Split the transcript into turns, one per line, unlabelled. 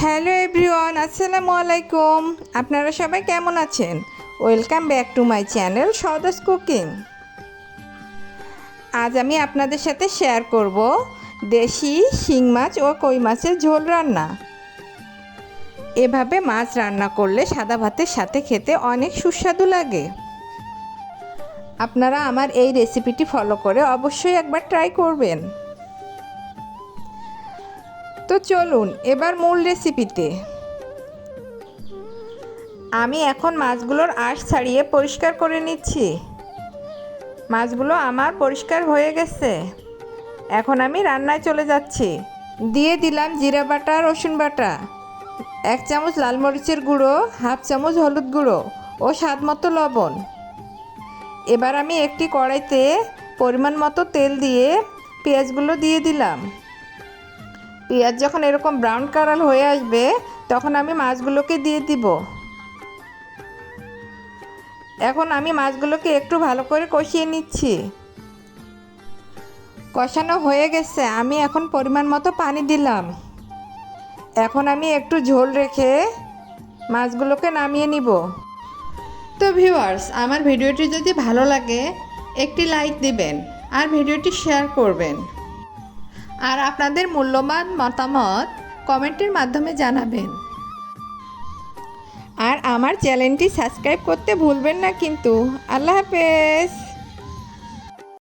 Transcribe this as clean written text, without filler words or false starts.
Hello everyone, আসসালামু আলাইকুম। আপনারা সবাই কেমন আছেন? Welcome back to my channel Sadas cooking. আজ আমি আপনাদের সাথে শেয়ার করব দেশি শিং মাছ ও কই মাছের ঝোল রান্না। এভাবে মাছ রান্না করলে সাদা ভাতের সাথে খেতে অনেক সুস্বাদু লাগে। আপনারা আমার এই রেসিপিটি ফলো করে অবশ্যই একবার ট্রাই করবেন। তো চলুন এবার মূল রেসিপিতে। আমি এখন মাছগুলোর আঁশ ছাড়িয়ে পরিষ্কার করে নিচ্ছি। মাছগুলো আমার পরিষ্কার হয়ে গেছে। এখন আমি রান্নায় চলে যাচ্ছি। দিয়ে দিলাম জিরা বাটা, রসুন বাটা, 1 চামচ লাল মরিচের গুঁড়ো, 1/2 চামচ হলুদ গুঁড়ো ও স্বাদ মতো লবণ। এবার আমি একটি কড়াইতে পরিমাণ মতো তেল দিয়ে পেঁয়াজগুলো দিয়ে দিলাম। পেঁয়াজ যখন এরকম ব্রাউন কালার হয়ে আসবে তখন আমি মাছগুলোকে দিয়ে দিব। এখন আমি মাছগুলোকে একটু ভালো করে কষিয়ে নিচ্ছি। কষানো হয়ে গেছে, আমি এখন পরিমাণ মতো পানি দিলাম। এখন আমি একটু ঝোল রেখে মাছগুলোকে নামিয়ে নিব। তো ভিউয়ার্স, আমার ভিডিওটি যদি ভালো লাগে একটি লাইক দিবেন আর ভিডিওটি শেয়ার করবেন। আর আপনাদের মূল্যবান মতামত কমেন্টের মাধ্যমে জানাবেন। আর আমার চ্যানেলটি সাবস্ক্রাইব করতে ভুলবেন না কিন্তু। আল্লাহ হাফেজ।